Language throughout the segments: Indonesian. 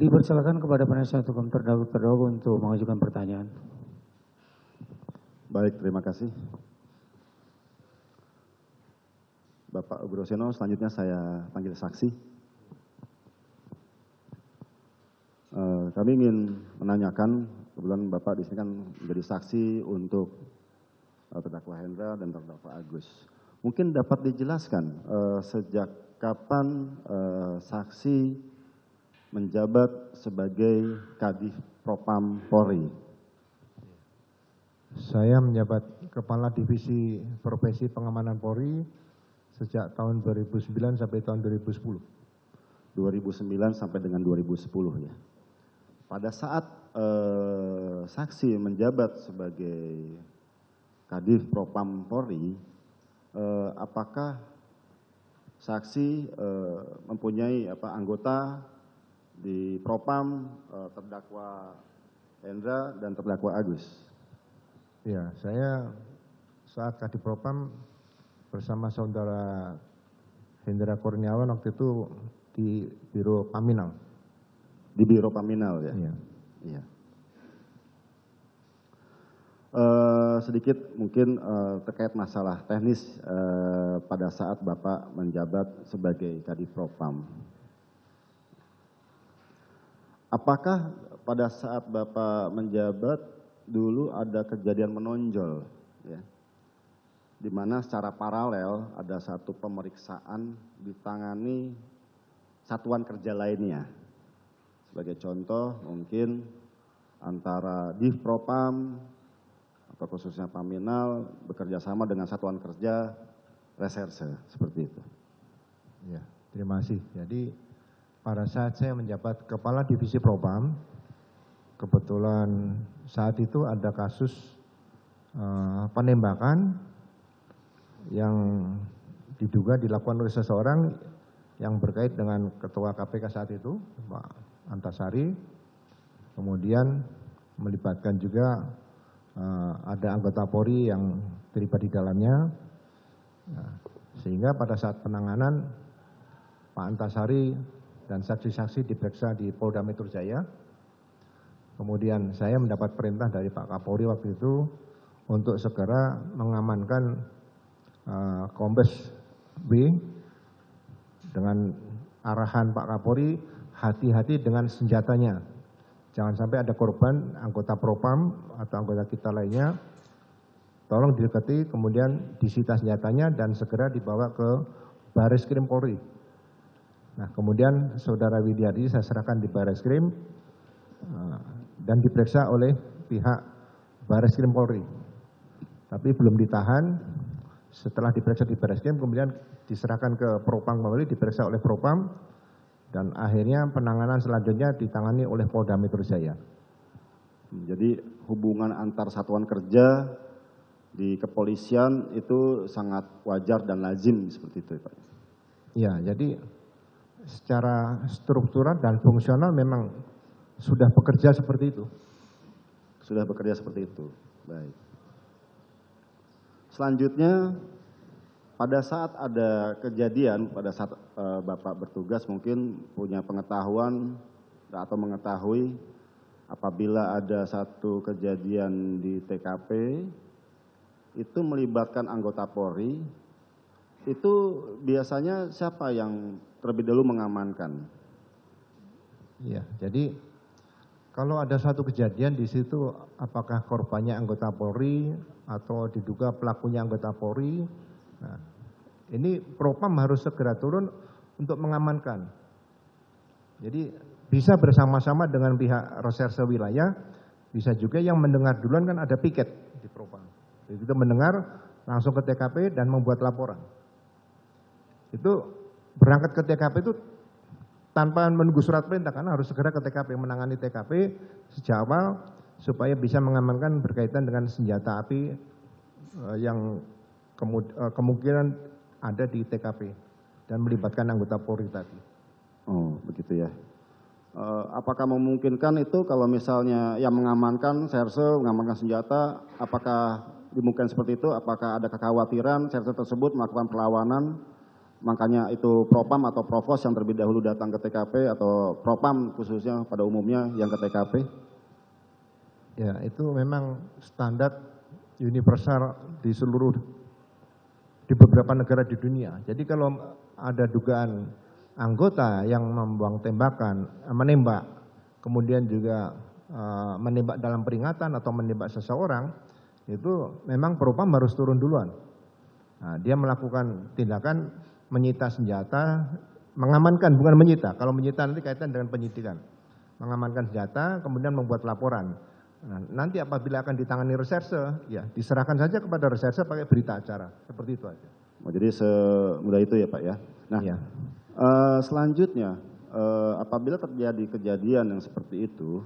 Dipersilakan kepada penasihat hukum terdakwa untuk mengajukan pertanyaan. Baik, terima kasih. Bapak Ugroseno, selanjutnya saya panggil saksi. Kami ingin menanyakan, kebetulan Bapak di sini kan menjadi saksi untuk terdakwa Hendra dan terdakwa Agus. Mungkin dapat dijelaskan sejak kapan saksi menjabat sebagai Kadif Propam Polri? Saya menjabat Kepala Divisi Profesi Pengamanan Polri sejak tahun 2009 sampai tahun 2010. 2009 sampai dengan 2010 ya. Pada saat saksi menjabat sebagai Kadif Propam Polri, apakah saksi mempunyai anggota di Propam terdakwa Hendra dan terdakwa Agus? Ya, saya saat Kadif Propam bersama saudara Hendra Kurniawan waktu itu di Biro Paminal. Di Biro Paminal ya? Iya. Iya. Sedikit mungkin terkait masalah teknis pada saat Bapak menjabat sebagai Kadif Propam. Apakah pada saat Bapak menjabat dulu ada kejadian menonjol, ya, di mana secara paralel ada satu pemeriksaan ditangani satuan kerja lainnya. Sebagai contoh mungkin antara Div Propam atau khususnya Paminal bekerja sama dengan satuan kerja reserse, seperti itu. Ya, terima kasih. Jadi pada saat saya menjabat Kepala Divisi Propam, kebetulan saat itu ada kasus penembakan yang diduga dilakukan oleh seseorang yang berkait dengan Ketua KPK saat itu, Pak Antasari. Kemudian melibatkan juga ada anggota Polri yang terlibat di dalamnya. Sehingga pada saat penanganan Pak Antasari dan saksi-saksi diperiksa di Polda Metro Jaya. Kemudian saya mendapat perintah dari Pak Kapolri waktu itu untuk segera mengamankan Kombes B dengan arahan Pak Kapolri, hati-hati dengan senjatanya. Jangan sampai ada korban anggota Propam atau anggota kita lainnya. Tolong didekati, kemudian disita senjatanya dan segera dibawa ke Bareskrim Polri. Nah, kemudian saudara Widyadi saya serahkan di Bareskrim dan diperiksa oleh pihak Bareskrim Polri. Tapi belum ditahan. Setelah diperiksa di Bareskrim, kemudian diserahkan ke Propam Polri, diperiksa oleh Propam, dan akhirnya penanganan selanjutnya ditangani oleh Polda Metro Jaya. Jadi hubungan antar satuan kerja di kepolisian itu sangat wajar dan lazim seperti itu, Pak? Ya, jadi secara struktural dan fungsional memang sudah bekerja seperti itu. Sudah bekerja seperti itu, baik. Selanjutnya, pada saat ada kejadian, pada saat Bapak bertugas mungkin punya pengetahuan atau mengetahui apabila ada satu kejadian di TKP, itu melibatkan anggota Polri, itu biasanya siapa yang terlebih dahulu mengamankan? Iya, jadi kalau ada satu kejadian di situ, apakah korbannya anggota Polri atau diduga pelakunya anggota Polri, nah, ini Propam harus segera turun untuk mengamankan. Jadi bisa bersama-sama dengan pihak reserse wilayah, bisa juga yang mendengar duluan kan ada piket di Propam. Begitu mendengar langsung ke TKP dan membuat laporan. Itu berangkat ke TKP itu tanpa menunggu surat perintah, karena harus segera ke TKP, menangani TKP sejak awal supaya bisa mengamankan berkaitan dengan senjata api yang kemungkinan ada di TKP dan melibatkan anggota Polri tadi. Oh, begitu ya. Apakah memungkinkan itu kalau misalnya yang mengamankan serse, mengamankan senjata, apakah dimungkinkan seperti itu? Apakah ada kekhawatiran serse tersebut melakukan perlawanan makanya itu Propam atau Provos yang terlebih dahulu datang ke TKP atau Propam khususnya pada umumnya yang ke TKP? Ya, itu memang standar universal di beberapa negara di dunia. Jadi kalau ada dugaan anggota yang membuang tembakan, menembak, kemudian juga menembak dalam peringatan atau menembak seseorang, itu memang Propam harus turun duluan. Nah, dia melakukan tindakan menyita senjata, mengamankan, bukan menyita. Kalau menyita nanti kaitan dengan penyidikan. Mengamankan senjata, kemudian membuat laporan. Nah, nanti apabila akan ditangani reserse, ya diserahkan saja kepada reserse pakai berita acara. Seperti itu aja. Oh, jadi semudah itu ya Pak ya. Nah, Ya. Selanjutnya apabila terjadi kejadian yang seperti itu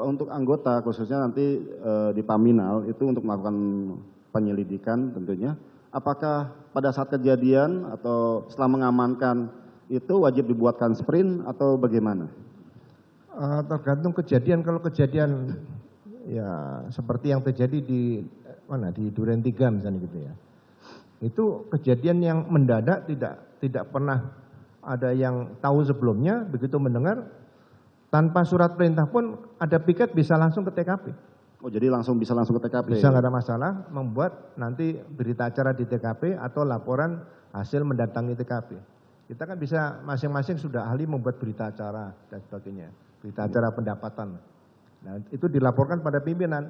untuk anggota khususnya nanti di Paminal itu untuk melakukan penyelidikan tentunya, apakah pada saat kejadian atau setelah mengamankan itu wajib dibuatkan sprint atau bagaimana? Tergantung kejadian. Kalau kejadian ya seperti yang terjadi di Duren 3 misalnya gitu ya. Itu kejadian yang mendadak, tidak pernah ada yang tahu sebelumnya, begitu mendengar tanpa surat perintah pun ada piket bisa langsung ke TKP. Oh, jadi bisa langsung ke TKP? Bisa, nggak ada masalah, membuat nanti berita acara di TKP atau laporan hasil mendatangi TKP. Kita kan bisa masing-masing sudah ahli membuat berita acara dan sebagainya. Berita acara pendapatan. Nah, itu dilaporkan pada pimpinan.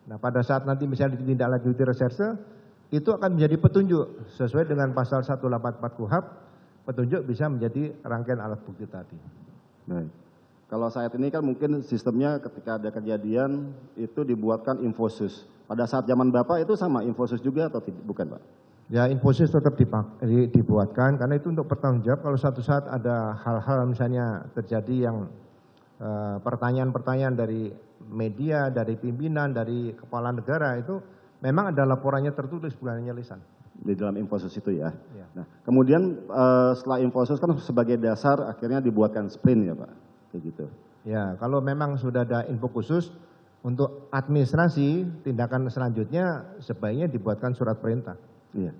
Nah, pada saat nanti misalnya ditindaklanjuti reserse, itu akan menjadi petunjuk sesuai dengan pasal 184 KUHP, petunjuk bisa menjadi rangkaian alat bukti tadi. Baik. Kalau saat ini kan mungkin sistemnya ketika ada kejadian itu dibuatkan infosus. Pada saat zaman Bapak itu sama infosus juga atau bukan Pak? Ya, infosus tetap dibuatkan karena itu untuk bertanggung jawab kalau suatu saat ada hal-hal misalnya terjadi yang pertanyaan-pertanyaan dari media, dari pimpinan, dari kepala negara itu memang ada laporannya tertulis bukan hanya lisan. Di dalam infosus itu ya. Ya. Nah, kemudian setelah infosus kan sebagai dasar akhirnya dibuatkan sprint ya Pak, kayak gitu. Ya, kalau memang sudah ada info khusus untuk administrasi tindakan selanjutnya sebaiknya dibuatkan surat perintah. Iya.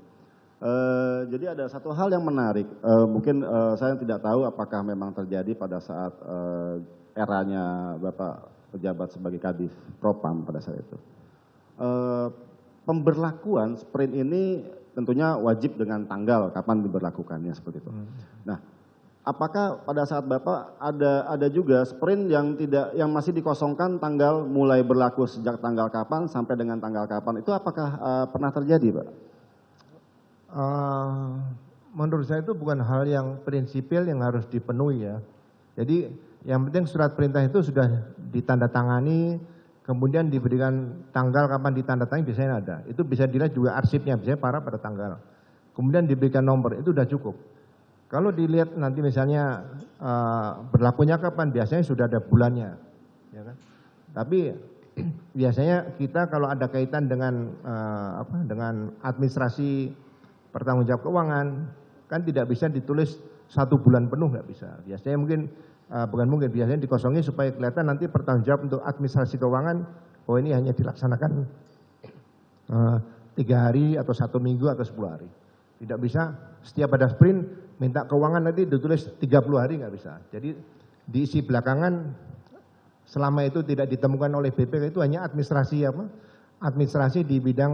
Jadi ada satu hal yang menarik, mungkin saya tidak tahu apakah memang terjadi pada saat eranya Bapak pejabat sebagai Kadif Propam pada saat itu. Pemberlakuan sprint ini tentunya wajib dengan tanggal kapan diberlakukannya seperti itu. Nah, apakah pada saat Bapak ada juga sprint yang masih dikosongkan tanggal mulai berlaku sejak tanggal kapan sampai dengan tanggal kapan? Itu apakah pernah terjadi, Pak? Menurut saya itu bukan hal yang prinsipil yang harus dipenuhi ya. Jadi yang penting surat perintah itu sudah ditandatangani, kemudian diberikan tanggal kapan ditandatangani biasanya ada. Itu bisa dilihat juga arsipnya, biasanya pada tanggal. Kemudian diberikan nomor, itu sudah cukup. Kalau dilihat nanti misalnya berlakunya kapan, biasanya sudah ada bulannya. Ya kan? Tapi biasanya kita kalau ada kaitan dengan dengan administrasi pertanggungjawab keuangan, kan tidak bisa ditulis 1 bulan penuh, nggak bisa. Biasanya biasanya dikosongi supaya kelihatan nanti pertanggungjawab untuk administrasi keuangan, oh ini hanya dilaksanakan 3 hari atau 1 minggu atau 10 hari. Tidak bisa setiap ada sprint minta keuangan nanti ditulis 30 hari, nggak bisa. Jadi diisi belakangan selama itu tidak ditemukan oleh BPK itu hanya administrasi di bidang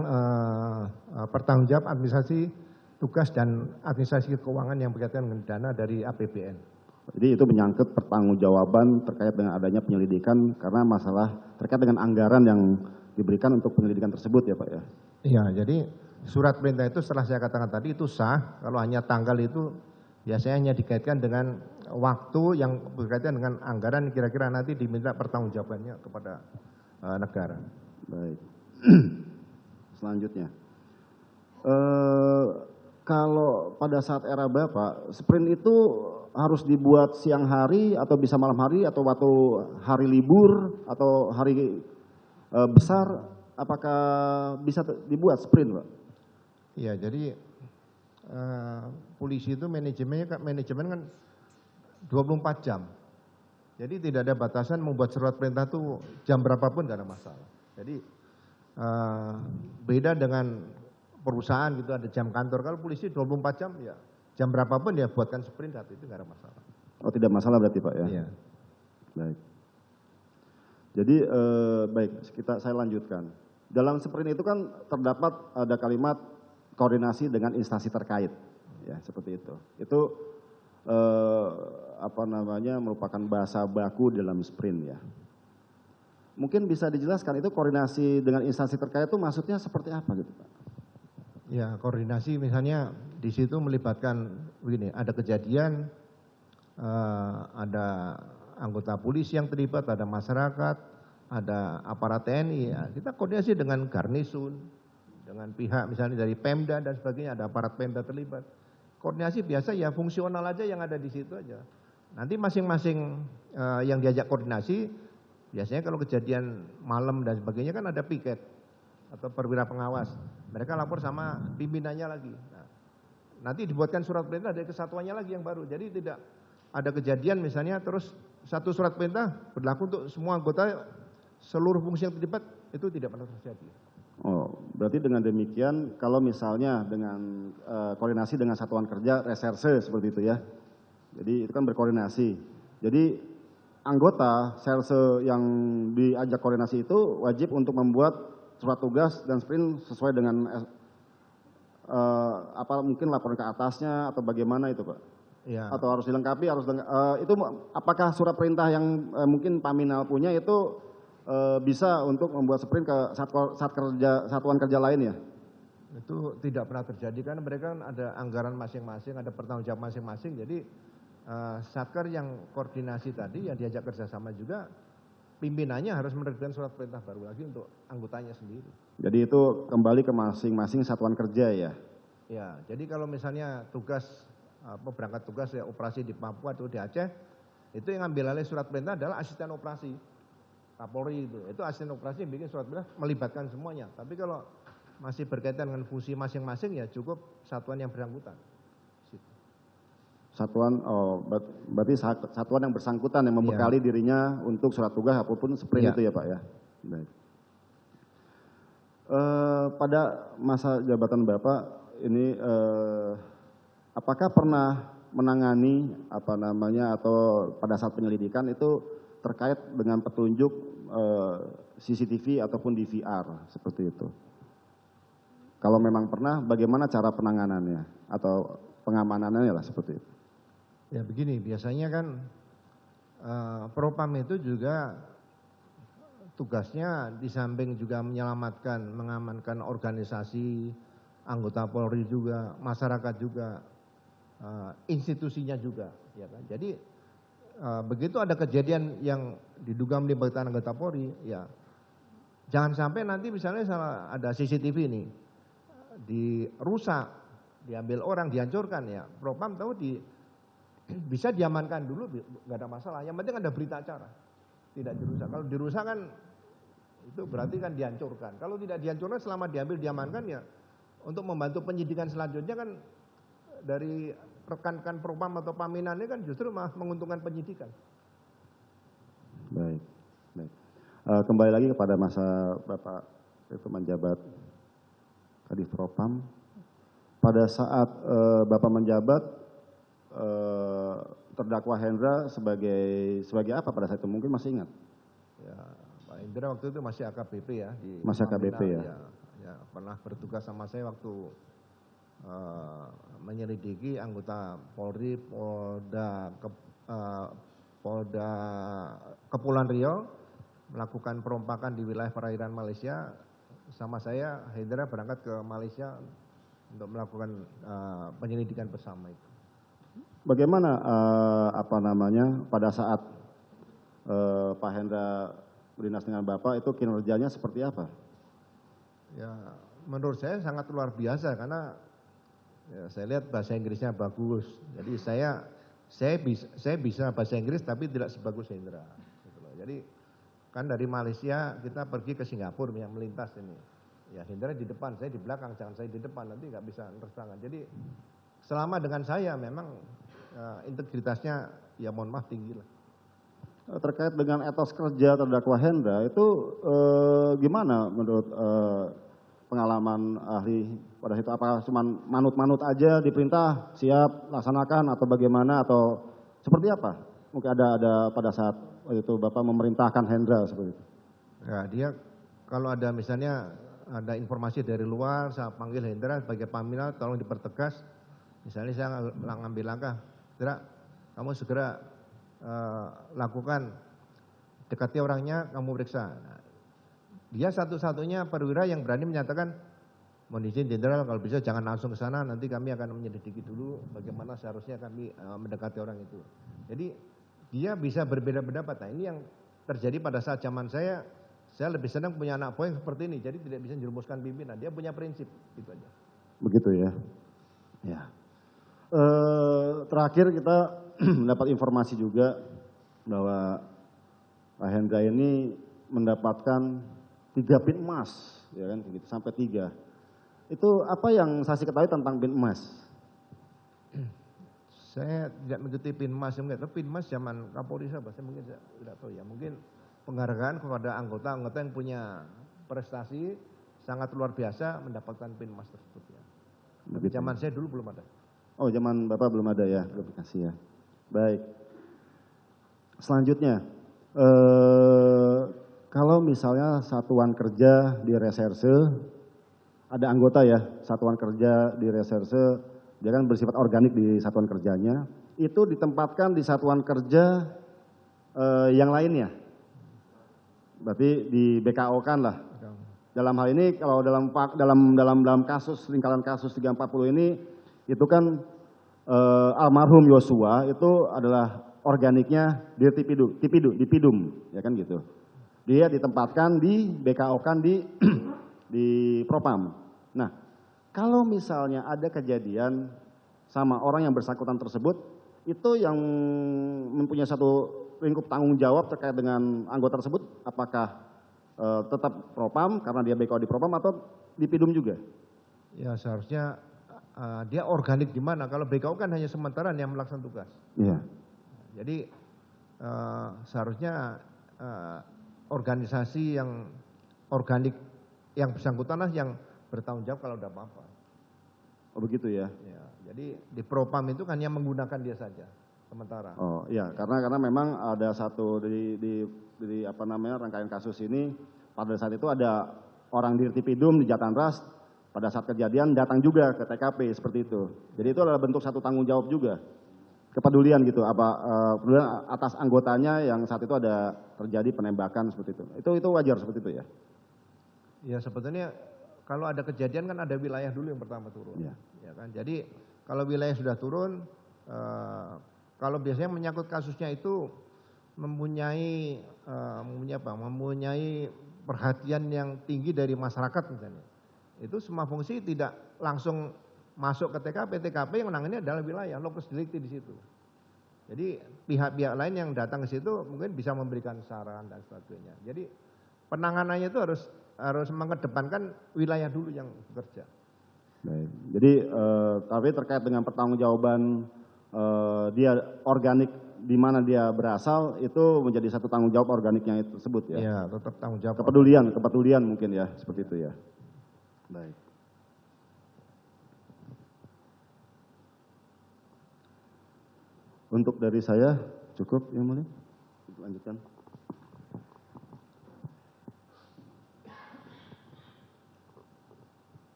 pertanggungjawab administrasi tugas dan administrasi keuangan yang berkaitan dengan dana dari APBN. Jadi itu menyangkut pertanggungjawaban terkait dengan adanya penyelidikan karena masalah terkait dengan anggaran yang diberikan untuk penyelidikan tersebut ya Pak ya? Iya, jadi surat perintah itu setelah saya katakan tadi itu sah, kalau hanya tanggal itu biasanya hanya dikaitkan dengan waktu yang berkaitan dengan anggaran kira-kira nanti diminta pertanggungjawabannya kepada negara. Baik. Selanjutnya. Kalau pada saat era Bapak, sprint itu harus dibuat siang hari atau bisa malam hari atau waktu hari libur atau hari besar, apakah bisa dibuat sprint, Pak? Iya, jadi polisi itu manajemen kan 24 jam. Jadi tidak ada batasan membuat surat perintah itu jam berapapun tidak ada masalah. Jadi beda dengan perusahaan gitu ada jam kantor. Kalau polisi 24 jam ya jam berapapun ya buatkan sprint itu nggak ada masalah. Oh tidak masalah berarti Pak ya? Iya. Baik. Jadi baik saya lanjutkan. Dalam sprint itu kan terdapat ada kalimat koordinasi dengan instansi terkait, ya seperti itu. Itu merupakan bahasa baku dalam sprint ya. Mungkin bisa dijelaskan itu koordinasi dengan instansi terkait itu maksudnya seperti apa gitu Pak? Ya koordinasi misalnya di situ melibatkan begini, ada kejadian, ada anggota polisi yang terlibat, ada masyarakat, ada aparat TNI, ya kita koordinasi dengan garnisun, dengan pihak misalnya dari Pemda dan sebagainya, ada aparat Pemda terlibat. Koordinasi biasa ya fungsional aja yang ada di situ aja. Nanti masing-masing yang diajak koordinasi, biasanya kalau kejadian malam dan sebagainya kan ada piket atau perwira pengawas. Mereka lapor sama pimpinannya lagi. Nah, nanti dibuatkan surat perintah dari kesatuannya lagi yang baru. Jadi tidak ada kejadian misalnya terus satu surat perintah berlaku untuk semua anggota, seluruh fungsi yang terlibat, itu tidak pernah terjadi. Oh, berarti dengan demikian kalau misalnya dengan koordinasi dengan satuan kerja reserse seperti itu ya. Jadi itu kan berkoordinasi. Jadi anggota serse yang diajak koordinasi itu wajib untuk membuat surat tugas dan sprint sesuai dengan mungkin laporan ke atasnya atau bagaimana itu Pak? Ya. Atau harus dilengkapi, itu apakah surat perintah yang mungkin Paminal punya itu bisa untuk membuat sprint ke satuan kerja lain ya? Itu tidak pernah terjadi karena mereka kan ada anggaran masing-masing, ada pertanggung jawab masing-masing. Jadi Satker yang koordinasi tadi yang diajak kerjasama juga pimpinannya harus menerbitkan surat perintah baru lagi untuk anggotanya sendiri. Jadi itu kembali ke masing-masing satuan kerja ya? Ya, jadi kalau misalnya berangkat tugas ya operasi di Papua atau di Aceh, itu yang ambil alih surat perintah adalah asisten operasi Kapolri itu asisten operasi yang bikin surat perintah melibatkan semuanya. Tapi kalau masih berkaitan dengan fungsi masing-masing ya cukup satuan yang bersangkutan. Satuan, berarti satuan yang bersangkutan yang membekali dirinya untuk surat tugas apapun sprint itu ya Pak ya. Baik. Pada masa jabatan Bapak ini apakah pernah menangani atau pada saat penyelidikan itu terkait dengan petunjuk CCTV ataupun DVR seperti itu? Kalau memang pernah, bagaimana cara penanganannya atau pengamanannya lah seperti itu? Ya begini, biasanya kan Propam itu juga tugasnya di samping juga menyelamatkan, mengamankan organisasi, anggota Polri juga, masyarakat juga, institusinya juga. Ya kan? Jadi begitu ada kejadian yang diduga melibatkan anggota Polri, ya jangan sampai nanti misalnya ada CCTV ini dirusak, diambil orang, dihancurkan ya. Propam tahu bisa diamankan dulu, nggak ada masalah. Yang penting ada berita acara, tidak dirusak. Kalau dirusak kan itu berarti kan dihancurkan. Kalau tidak dihancurkan selama diambil diamankan ya untuk membantu penyidikan selanjutnya kan dari rekan-rekan Propam atau Paminan ini kan justru malah menguntungkan penyidikan. Baik, baik. Kembali lagi kepada masa Bapak itu menjabat Kadif Propam. Pada saat Bapak menjabat terdakwa Hendra sebagai apa pada saat itu mungkin masih ingat? Ya, Pak Hendra waktu itu masih AKBP ya. Masih AKBP ya? Ya, pernah bertugas sama saya waktu menyelidiki anggota Polri, Polda Kepulauan Riau melakukan perompakan di wilayah perairan Malaysia. Sama saya Hendra berangkat ke Malaysia untuk melakukan penyelidikan bersama itu. Bagaimana pada saat Pak Hendra berdinas dengan Bapak itu kinerjanya seperti apa? Ya, menurut saya sangat luar biasa karena ya, saya lihat bahasa Inggrisnya bagus. Jadi saya bisa bahasa Inggris tapi tidak sebagus Hendra. Gitu loh. Jadi kan dari Malaysia kita pergi ke Singapura yang melintas ini. Ya Hendra di depan, saya di belakang, jangan saya di depan nanti nggak bisa terus-terusan. Jadi selama dengan saya memang integritasnya ya mohon maaf tinggi lah. Terkait dengan etos kerja terdakwa Hendra itu gimana menurut pengalaman ahli pada situ? Apakah cuma manut-manut aja diperintah siap laksanakan atau bagaimana atau seperti apa? Mungkin ada pada saat waktu itu Bapak memerintahkan Hendra seperti itu. Ya, dia kalau ada misalnya ada informasi dari luar, saya panggil Hendra sebagai pamina, tolong dipertegas. Misalnya saya ngambil langkah, Hendra, kamu segera lakukan, dekati orangnya, kamu periksa. Nah, dia satu-satunya perwira yang berani menyatakan, mohon izin jenderal kalau bisa jangan langsung ke sana, nanti kami akan menyelidiki dulu bagaimana seharusnya kami mendekati orang itu. Jadi dia bisa berbeda pendapat. Nah, ini yang terjadi pada saat zaman saya lebih senang punya anak buah yang seperti ini, jadi tidak bisa menjerumuskan pimpinan, dia punya prinsip, gitu aja. Begitu ya. Ya. Terakhir kita mendapat informasi juga bahwa Pak Hendra ini mendapatkan 3 pin emas, ya kan, gitu, sampai 3. Itu apa yang saksi ketahui tentang pin emas? Saya tidak mengikuti pin emas, tapi pin emas zaman Kapolri saya mungkin saya tidak tahu ya, mungkin penghargaan kepada anggota-anggota yang punya prestasi sangat luar biasa mendapatkan pin emas tersebut ya. Tapi zaman saya dulu belum ada. Oh, zaman Bapak belum ada ya, belum dikasih ya. Baik. Selanjutnya, kalau misalnya satuan kerja di reserse, ada anggota ya, satuan kerja di reserse, dia kan bersifat organik di satuan kerjanya, itu ditempatkan di satuan kerja yang lainnya. Berarti di BKO kan lah. Dalam hal ini kalau dalam kasus lingkaran kasus 340 ini itu kan almarhum Yosua itu adalah organiknya di Tipidum, ya kan gitu. Dia ditempatkan di BKO kan di Propam. Nah, kalau misalnya ada kejadian sama orang yang bersangkutan tersebut, itu yang mempunyai satu lingkup tanggung jawab terkait dengan anggota tersebut, apakah tetap Propam karena dia BKO di Propam atau di Pidum juga? Ya seharusnya dia organik di mana? Kalau BKO kan hanya sementara yang melaksanakan tugas. Iya. Jadi seharusnya organisasi yang organik yang bersangkutan lah yang bertanggung jawab kalau ada apa-apa. Oh begitu ya? Ya, jadi di Propam itu kan yang menggunakan dia saja sementara. Oh iya, karena memang ada satu di apa namanya rangkaian kasus ini pada saat itu ada orang di Tipidum di Jatanras pada saat kejadian datang juga ke TKP seperti itu. Jadi itu adalah bentuk satu tanggung jawab juga, kepedulian gitu, kepedulian atas anggotanya yang saat itu ada terjadi penembakan seperti itu. Itu wajar seperti itu ya? Ya sebetulnya kalau ada kejadian kan ada wilayah dulu yang pertama turun. Ya. Ya kan? Jadi kalau wilayah sudah turun, kalau biasanya menyangkut kasusnya itu mempunyai perhatian yang tinggi dari masyarakat misalnya. Itu semua fungsi tidak langsung masuk ke TKP yang menangani adalah wilayah, lokus delikti di situ. Jadi pihak-pihak lain yang datang ke situ mungkin bisa memberikan saran dan sebagainya. Jadi penanganannya itu harus mengedepankan wilayah dulu yang bekerja. Baik. Jadi tapi terkait dengan pertanggungjawaban dia organik di mana dia berasal itu menjadi satu tanggung jawab organiknya itu tersebut ya. Iya, tetap tanggung jawab. Kepedulian mungkin ya seperti itu ya. Baik. Untuk dari saya cukup yang mulia. Lanjutkan.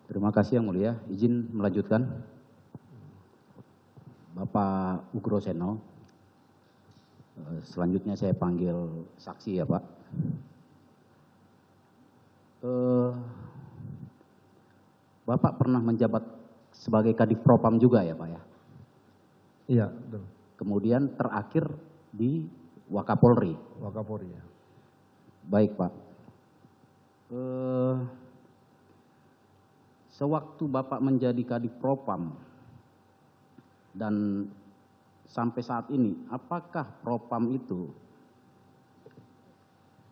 Terima kasih yang mulia, izin melanjutkan. Bapak Ugroseno, selanjutnya saya panggil saksi ya Pak. Bapak pernah menjabat sebagai Kadif Propam juga ya Pak ya? Iya, betul. Kemudian terakhir di Wakapolri. Wakapolri ya. Baik Pak. Sewaktu Bapak menjadi Kadif Propam dan sampai saat ini, apakah Propam itu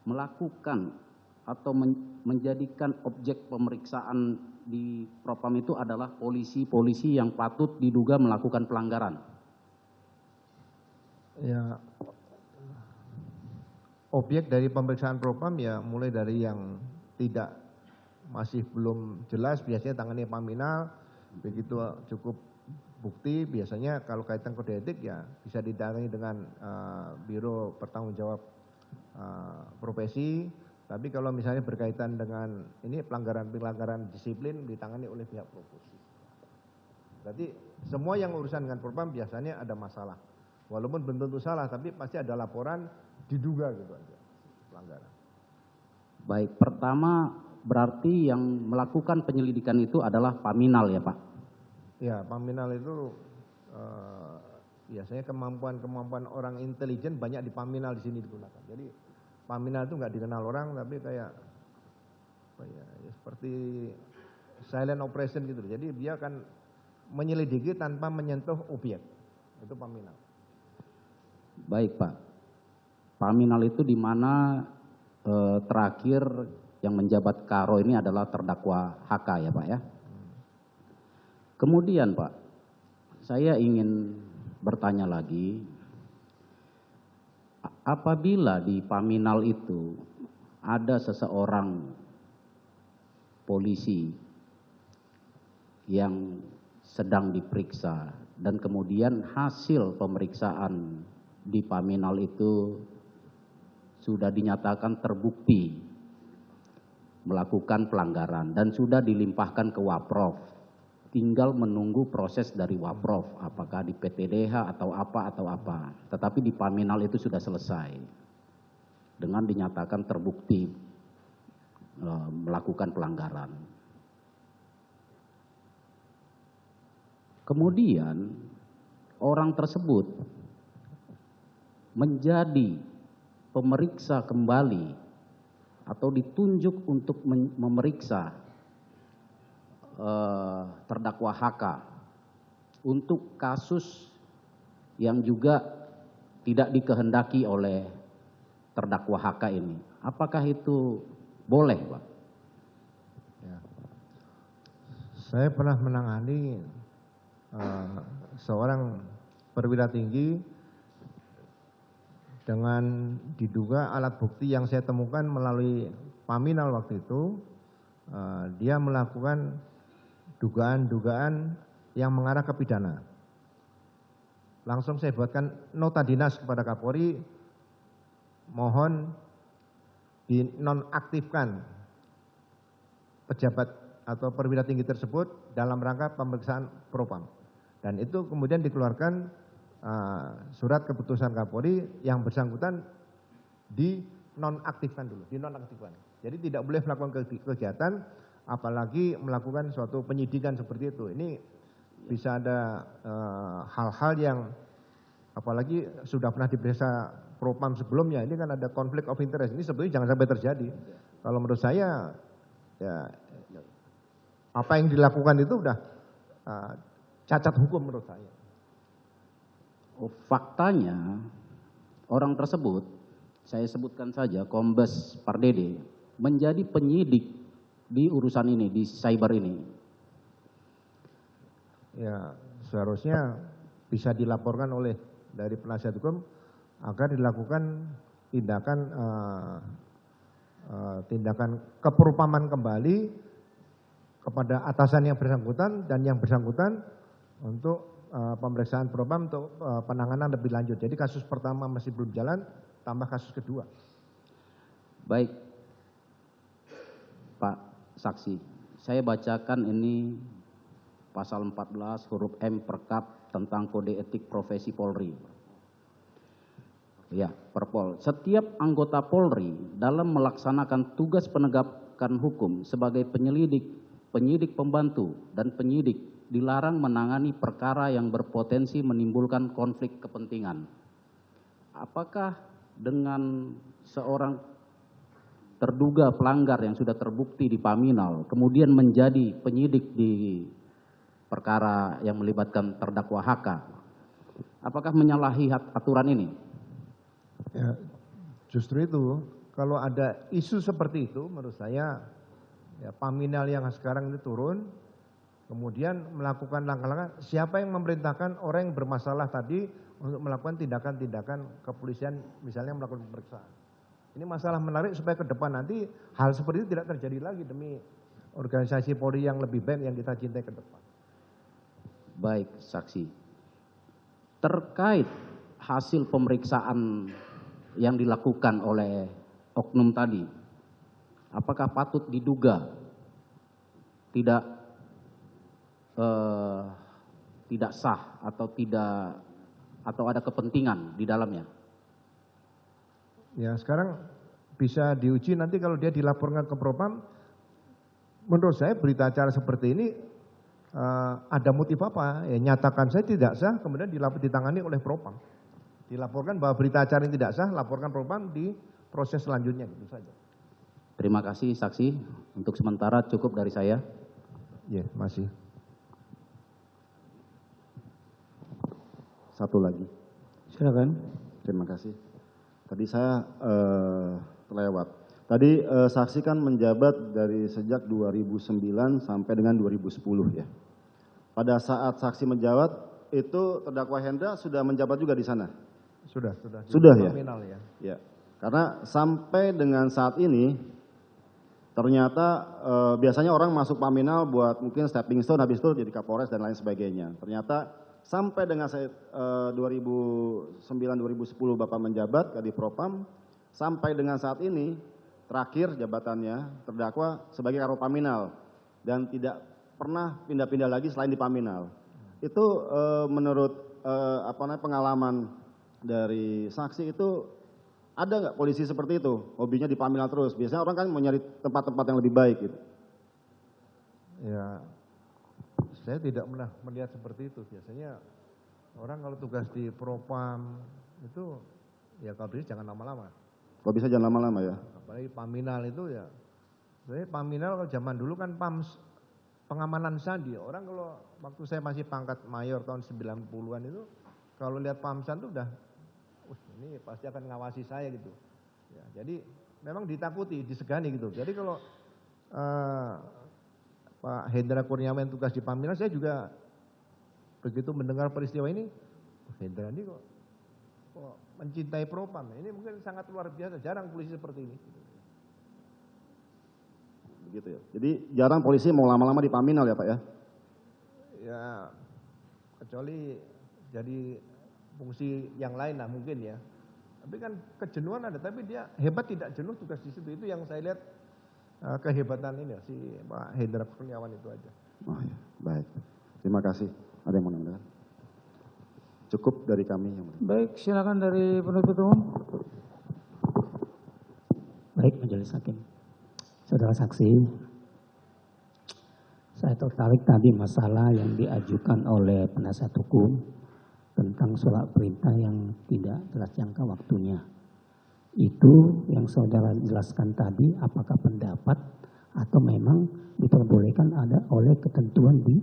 melakukan atau menjadikan objek pemeriksaan di Propam itu adalah polisi-polisi yang patut diduga melakukan pelanggaran? Ya, objek dari pemeriksaan Propam ya mulai dari yang masih belum jelas, biasanya tangani Paminal, begitu cukup bukti, biasanya kalau kaitan kode etik ya bisa ditangani dengan Biro Bertanggung Jawab Profesi, tapi kalau misalnya berkaitan dengan ini pelanggaran disiplin ditangani oleh pihak Profesi. Berarti semua yang urusan dengan Propam biasanya ada masalah. Walaupun belum tentu salah, tapi pasti ada laporan diduga gitu aja pelanggaran. Baik, pertama berarti yang melakukan penyelidikan itu adalah Paminal ya Pak? Ya, Paminal itu biasanya kemampuan orang intelijen banyak di Paminal di sini digunakan. Jadi Paminal itu nggak dikenal orang, tapi kayak ya seperti silent operation gitu. Jadi dia akan menyelidiki tanpa menyentuh objek. Itu Paminal. Baik Pak. Paminal itu di mana terakhir yang menjabat Karo ini adalah terdakwa HK ya Pak ya. Kemudian Pak, saya ingin bertanya lagi, apabila di Paminal itu ada seseorang polisi yang sedang diperiksa dan kemudian hasil pemeriksaan di Paminal itu sudah dinyatakan terbukti melakukan pelanggaran dan sudah dilimpahkan ke Waprov, tinggal menunggu proses dari Waprov, apakah di PTDH atau apa. Tetapi di Paminal itu sudah selesai dengan dinyatakan terbukti melakukan pelanggaran. Kemudian orang tersebut menjadi pemeriksa kembali atau ditunjuk untuk memeriksa terdakwa HK untuk kasus yang juga tidak dikehendaki oleh terdakwa HK ini. Apakah itu boleh, Pak? Ya. Saya pernah menangani seorang perwira tinggi dengan diduga alat bukti yang saya temukan melalui Paminal waktu itu, dia melakukan dugaan-dugaan yang mengarah ke pidana. Langsung saya buatkan nota dinas kepada Kapolri, mohon dinonaktifkan pejabat atau perwira tinggi tersebut dalam rangka pemeriksaan Propam. Dan itu kemudian dikeluarkan surat keputusan Kapolri yang bersangkutan dinonaktifkan dulu, dinonaktifkan. Jadi tidak boleh melakukan kegiatan, apalagi melakukan suatu penyidikan seperti itu. Ini bisa ada hal-hal yang, apalagi sudah pernah diperiksa Propam sebelumnya, ini kan ada konflik of interest. Ini sebetulnya jangan sampai terjadi. Kalau menurut saya, ya apa yang dilakukan itu udah cacat hukum menurut saya. Oh, faktanya orang tersebut, saya sebutkan saja, Kombes Pardede, menjadi penyidik di urusan ini, di cyber ini. Ya, seharusnya bisa dilaporkan oleh dari penasihat hukum agar dilakukan tindakan keperupaman kembali kepada atasan yang bersangkutan dan yang bersangkutan untuk pemeriksaan propam untuk penanganan lebih lanjut. Jadi kasus pertama masih belum jalan, tambah kasus kedua. Baik, Pak Saksi, saya bacakan ini pasal 14 huruf M Perkap tentang kode etik profesi Polri. Ya, Perpol. Setiap anggota Polri dalam melaksanakan tugas penegakan hukum sebagai penyelidik, penyidik pembantu, dan penyidik dilarang menangani perkara yang berpotensi menimbulkan konflik kepentingan. Apakah dengan seorang terduga pelanggar yang sudah terbukti di Paminal, kemudian menjadi penyidik di perkara yang melibatkan terdakwa HK, apakah menyalahi aturan ini? Ya, justru itu, kalau ada isu seperti itu, menurut saya, ya, Paminal yang sekarang ini turun, kemudian melakukan langkah-langkah, siapa yang memerintahkan orang yang bermasalah tadi untuk melakukan tindakan-tindakan kepolisian, misalnya melakukan pemeriksaan. Ini masalah menarik supaya ke depan nanti hal seperti itu tidak terjadi lagi demi organisasi Polri yang lebih baik yang kita cintai ke depan. Baik, saksi. Terkait hasil pemeriksaan yang dilakukan oleh oknum tadi, apakah patut diduga tidak sah atau ada kepentingan di dalamnya? Ya sekarang bisa diuji nanti kalau dia dilaporkan ke Propam. Menurut saya berita acara seperti ini ada motif apa? Ya, nyatakan saya tidak sah, kemudian ditangani oleh Propam. Dilaporkan bahwa berita acara ini tidak sah, laporkan Propam di proses selanjutnya, gitu saja. Terima kasih saksi. Untuk sementara cukup dari saya. Ya, masih. Satu lagi. Silakan. Terima kasih. Tadi saya terlewat. Tadi saksi kan menjabat dari sejak 2009 sampai dengan 2010 ya. Pada saat saksi menjabat itu terdakwa Hendra sudah menjabat juga di sana? Sudah Ya? Nominal ya. Ya. Karena sampai dengan saat ini ternyata biasanya orang masuk Paminal buat mungkin stepping stone, habis itu jadi Kapolres dan lain sebagainya. Ternyata sampai dengan 2009-2010 Bapak menjabat Kadif Propam, sampai dengan saat ini terakhir jabatannya terdakwa sebagai Karo Paminal dan tidak pernah pindah-pindah lagi selain di Paminal. Itu menurut pengalaman dari saksi itu ada nggak polisi seperti itu, hobinya di Paminal terus? Biasanya orang kan mau nyari tempat-tempat yang lebih baik gitu. Ya, saya tidak pernah melihat seperti itu. Biasanya orang kalau tugas di Propam itu ya kalau bisa jangan lama-lama. Kalau bisa jangan lama-lama ya. Apalagi Paminal itu ya. Sebenarnya Paminal kalau zaman dulu kan pengamanan sandi. Orang kalau waktu saya masih pangkat mayor tahun 90-an itu kalau lihat Pamsan itu udah ini pasti akan ngawasi saya gitu. Ya, jadi memang ditakuti, disegani gitu. Jadi kalau Pak Hendra Kurniawan tugas di Paminal, saya juga begitu mendengar peristiwa ini, Hendra ini kok mencintai Propam. Ini mungkin sangat luar biasa, jarang polisi seperti ini. Begitu ya. Jadi jarang polisi mau lama-lama di Paminal ya Pak ya? Ya, kecuali jadi fungsi yang lain lah mungkin ya. Tapi kan kejenuhan ada, tapi dia hebat tidak jenuh tugas di situ. Itu yang saya lihat kehebatan ini si Pak Hendra Kurniawan itu aja. Oh ya, baik. Terima kasih. Ada yang mau nambahkan? Cukup dari kami yang mulia. Baik, silakan dari penuntut umum. Baik, majelis hakim. Saudara saksi, saya tertarik tadi masalah yang diajukan oleh penasihat hukum tentang surat perintah yang tidak jelas jangka waktunya. Itu yang saudara jelaskan tadi, apakah pendapat atau memang diperbolehkan ada oleh ketentuan di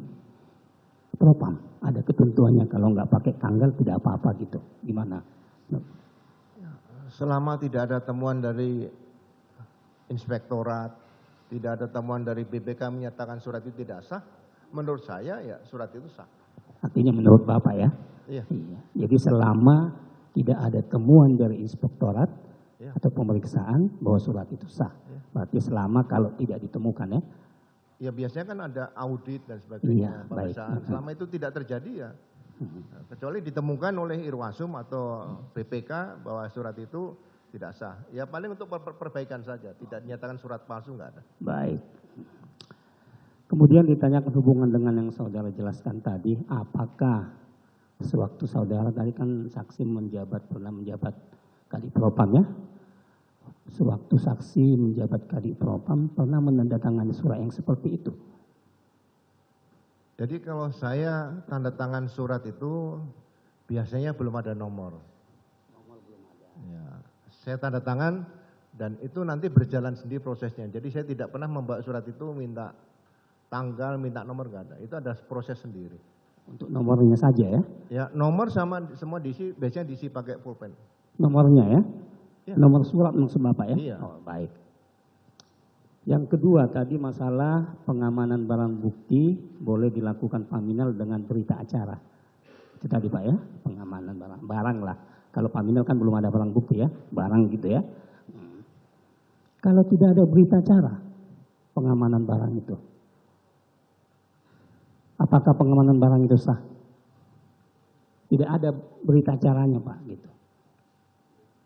Propam? Ada ketentuannya kalau nggak pakai tanggal tidak apa-apa gitu. Gimana? Selama tidak ada temuan dari inspektorat, tidak ada temuan dari BPK menyatakan surat itu tidak sah, menurut saya ya surat itu sah. Artinya menurut Bapak ya? Iya. Iya. Jadi selama tidak ada temuan dari inspektorat atau pemeriksaan bahwa surat itu sah. Berarti selama kalau tidak ditemukan ya? Ya biasanya kan ada audit dan sebagainya. Iya, baik. Selama itu tidak terjadi ya, kecuali ditemukan oleh Irwasum atau BPK bahwa surat itu tidak sah. Ya paling untuk perbaikan saja, tidak dinyatakan surat palsu, nggak ada. Baik. Kemudian ditanyakan hubungan dengan yang saudara jelaskan tadi, apakah sewaktu saudara tadi kan saksi pernah menjabat Kadif Propam ya? Sewaktu saksi menjabat Kadif Propam pernah menandatangani surat yang seperti itu? Jadi kalau saya tanda tangan surat itu biasanya belum ada nomor. Ya, saya tanda tangan dan itu nanti berjalan sendiri prosesnya. Jadi saya tidak pernah membawa surat itu minta tanggal, minta nomor, nggak ada. Itu ada proses sendiri. Untuk nomornya saja ya? Ya nomor sama semua diisi, biasanya diisi pakai pulpen. Nomornya ya? Ya. Nomor surat maksud Bapak ya? Iya. Oh, baik. Yang kedua tadi masalah pengamanan barang bukti boleh dilakukan Paminal dengan berita acara. Itu tadi Pak ya, pengamanan barang lah. Kalau Paminal kan belum ada barang bukti ya, barang gitu ya. Kalau tidak ada berita acara pengamanan barang itu, apakah pengamanan barang itu sah? Tidak ada berita acaranya, Pak, gitu.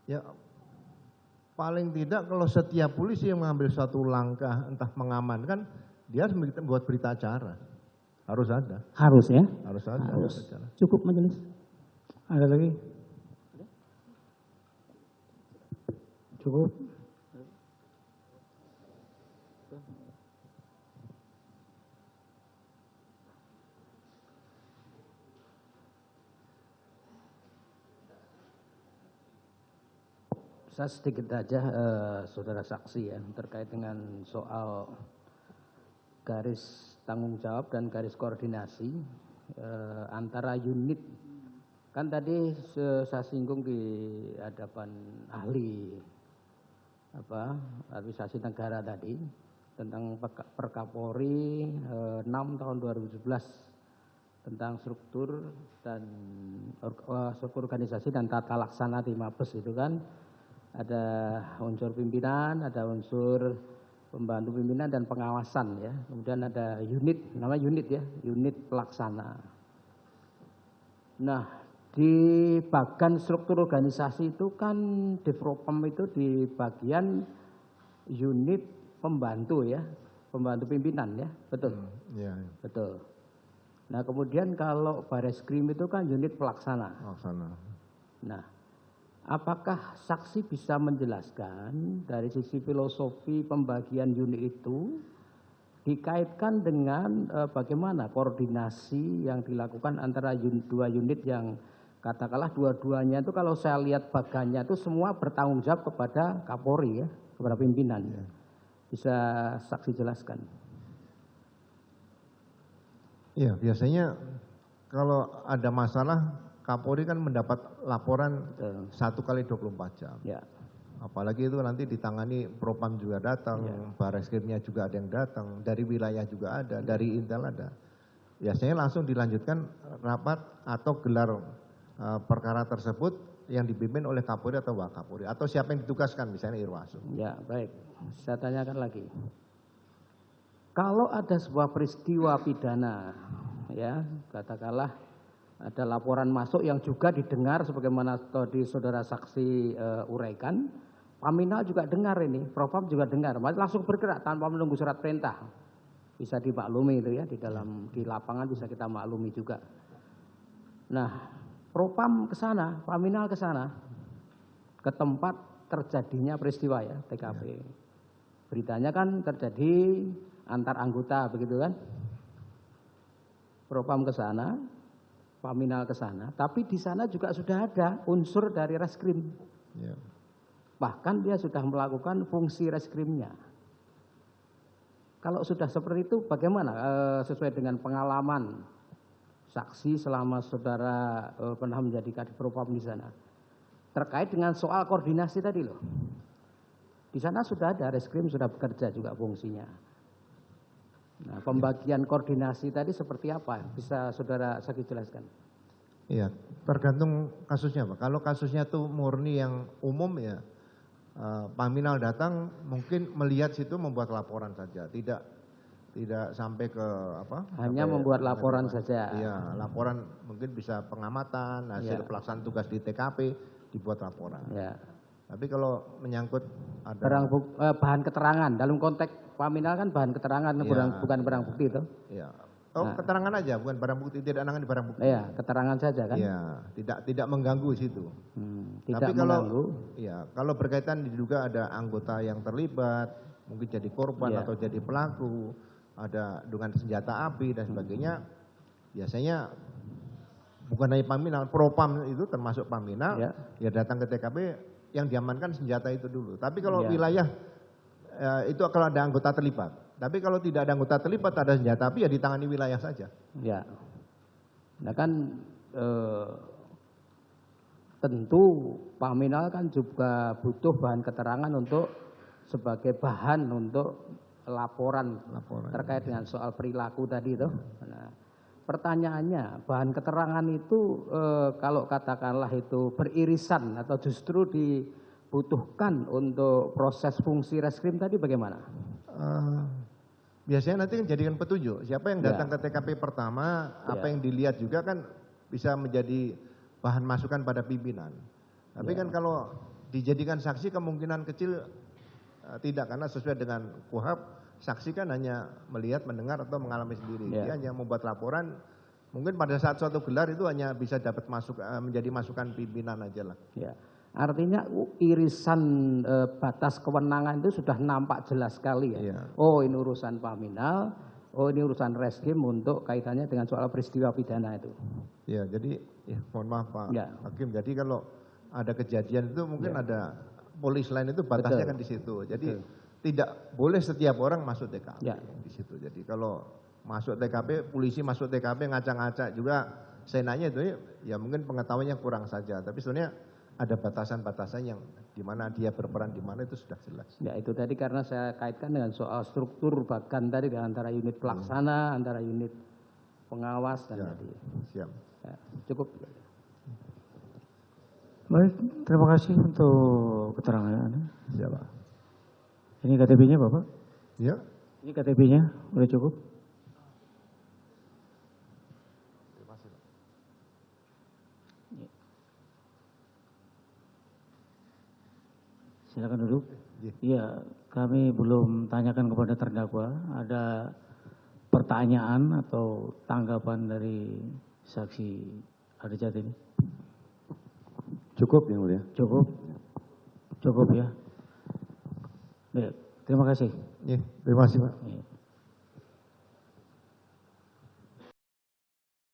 Ya, paling tidak kalau setiap polisi yang mengambil suatu langkah entah mengamankan, dia harus membuat berita acara. Harus ada. Harus ya? Harus ada. Harus. Berita acara. Cukup majelis. Ada lagi? Cukup. Saya sedikit aja, saudara saksi ya, terkait dengan soal garis tanggung jawab dan garis koordinasi antara unit. Kan tadi saya singgung di hadapan ahli administrasi negara tadi tentang Perkapolri 6 tahun 2017 tentang struktur dan struktur organisasi dan tata laksana di Mabes itu kan. Ada unsur pimpinan, ada unsur pembantu pimpinan dan pengawasan ya. Kemudian ada unit, namanya unit ya, unit pelaksana. Nah, di bagian struktur organisasi itu kan di Propam itu di bagian unit pembantu ya, pembantu pimpinan ya, betul? Iya. Betul. Nah, kemudian kalau Bareskrim itu kan unit pelaksana. Pelaksana. Nah, apakah saksi bisa menjelaskan dari sisi filosofi pembagian unit itu dikaitkan dengan bagaimana koordinasi yang dilakukan antara dua unit yang katakanlah dua-duanya itu kalau saya lihat bagannya itu semua bertanggung jawab kepada Kapolri ya, kepada pimpinan. Bisa saksi jelaskan? Iya, biasanya kalau ada masalah Kapolri kan mendapat laporan 1 kali 24 jam. Ya. Apalagi itu nanti ditangani Propam juga datang, Bareskrimnya juga ada yang datang, dari wilayah juga ada, dari Intel ada. Biasanya langsung dilanjutkan rapat atau gelar perkara tersebut yang dipimpin oleh Kapolri atau Wakapolri atau siapa yang ditugaskan, misalnya Irwasum. Ya, baik. Saya tanyakan lagi. Kalau ada sebuah peristiwa pidana, ya, katakanlah ada laporan masuk yang juga didengar sebagaimana tadi saudara saksi uraikan, Paminal juga dengar ini, Propam juga dengar, langsung bergerak tanpa menunggu surat perintah. Bisa dimaklumi itu ya, di lapangan bisa kita maklumi juga. Nah, Propam ke sana, Paminal ke sana, ke tempat terjadinya peristiwa ya, TKP. Beritanya kan terjadi antar anggota begitu kan. Propam ke sana, Paminal ke sana, tapi di sana juga sudah ada unsur dari reskrim. Ya. Bahkan dia sudah melakukan fungsi reskrimnya. Kalau sudah seperti itu bagaimana sesuai dengan pengalaman saksi selama saudara pernah menjadi Kadif Propam di sana? Terkait dengan soal koordinasi tadi loh. Di sana sudah ada reskrim, sudah bekerja juga fungsinya. Nah, pembagian koordinasi tadi seperti apa? Bisa saudara saksi jelaskan? Iya, tergantung kasusnya Pak. Kalau kasusnya tuh murni yang umum ya, Paminal datang mungkin melihat situ membuat laporan saja, tidak sampai ke apa? Hanya membuat laporan saja. Iya, laporan mungkin bisa pengamatan, hasil pelaksanaan tugas di TKP dibuat laporan. Ya. Tapi kalau menyangkut ada bahan keterangan dalam konteks Paminal kan bahan keterangan bukan barang bukti itu. Iya. Oh, keterangan aja, bukan barang bukti, tidak nangani barang bukti. Iya, keterangan saja kan? Iya, tidak mengganggu situ. Tidak Tapi mengganggu. kalau berkaitan diduga ada anggota yang terlibat, mungkin jadi korban atau jadi pelaku, ada dengan senjata api dan sebagainya, biasanya bukan hanya Paminal, Propam itu termasuk Paminal, ya datang ke TKP yang diamankan senjata itu dulu. Tapi kalau wilayah itu kalau ada anggota terlibat. Tapi kalau tidak ada anggota terlibat, ada senjata api ya ditangani wilayah saja. Ya. Nah kan tentu Paminal kan juga butuh bahan keterangan untuk sebagai bahan untuk laporan terkait dengan soal perilaku tadi itu. Nah, pertanyaannya, bahan keterangan itu kalau katakanlah itu beririsan atau justru dibutuhkan untuk proses fungsi reskrim tadi bagaimana? Biasanya nanti jadikan petunjuk. Siapa yang datang ke TKP pertama, apa yang dilihat juga kan bisa menjadi bahan masukan pada pimpinan. Tapi kan kalau dijadikan saksi kemungkinan kecil tidak, karena sesuai dengan KUHP, saksi kan hanya melihat, mendengar atau mengalami sendiri. Dia hanya membuat laporan. Mungkin pada saat suatu gelar itu hanya bisa dapat menjadi masukan pimpinan aja lah. Ya. Artinya irisan batas kewenangan itu sudah nampak jelas sekali ya. Iya. Oh ini urusan Paminal, oh ini urusan Reskrim untuk kaitannya dengan soal peristiwa pidana itu. Ya, jadi mohon maaf Pak Hakim. Jadi kalau ada kejadian itu mungkin ada polis lain itu batasnya kan di situ. Jadi tidak boleh setiap orang masuk TKP di situ. Jadi kalau masuk TKP, polisi masuk TKP ngacak-ngacak juga senanya itu ya mungkin pengetahuannya kurang saja. Tapi sebenarnya ada batasan-batasan yang di mana dia berperan di mana itu sudah jelas. Ya itu tadi karena saya kaitkan dengan soal struktur bahkan tadi antara unit pelaksana, antara unit pengawas dan tadi. Siap. Ya, cukup. Baik, terima kasih untuk keterangan Anda. Siapa? Ini KTP-nya Bapak? Ya. Ini KTP-nya, udah cukup? Silakan duduk. Iya, kami belum tanyakan kepada terdakwa. Ada pertanyaan atau tanggapan dari saksi Arjat ini? Cukup yang mulia. Cukup? Cukup ya. Baik, terima kasih. Terima kasih Pak. Iya.